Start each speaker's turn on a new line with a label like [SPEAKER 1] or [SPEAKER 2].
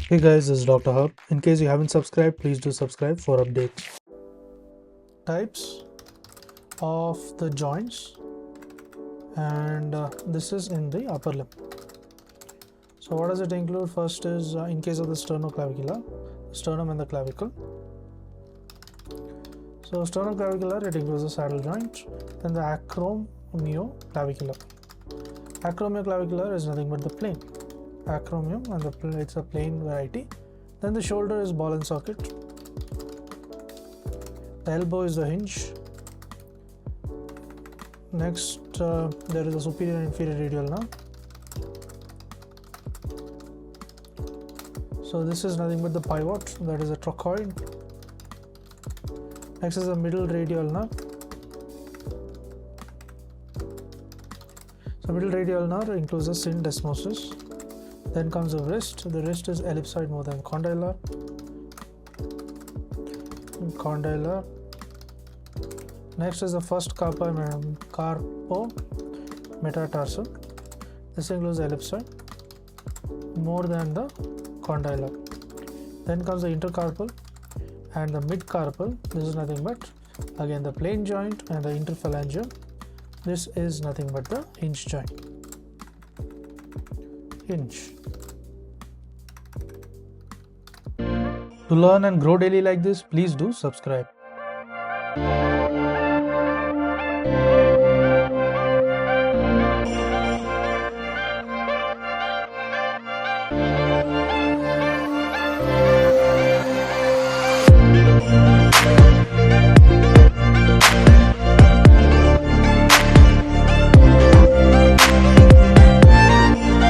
[SPEAKER 1] Hey guys, this is Dr. Hub. In case you haven't subscribed, please do subscribe for updates. Types of the joints, and this is in the upper limb. So what does it include? First is in case of the sternoclavicular, sternum and the clavicle. So sternoclavicular, it includes the saddle joint, then the acromioclavicular. Acromioclavicular is nothing but the plane. Acromion, and it's a plane variety. Then the shoulder is ball and socket. The elbow is the hinge. Next, there is a superior and inferior radial nerve. So this is nothing but the pivot, that is a trochoid. Next is the middle radial nerve. So middle radial nerve includes the syndesmosis. Then comes the wrist. The wrist is ellipsoid more than condylar. Condylar. Next is the first carpometatarsus. This includes ellipsoid more than the condylar. Then comes the intercarpal and the midcarpal. This is nothing but again the plane joint, and the interphalangeal. This is nothing but the hinge joint. Hinge. To learn and grow daily like this, please do subscribe.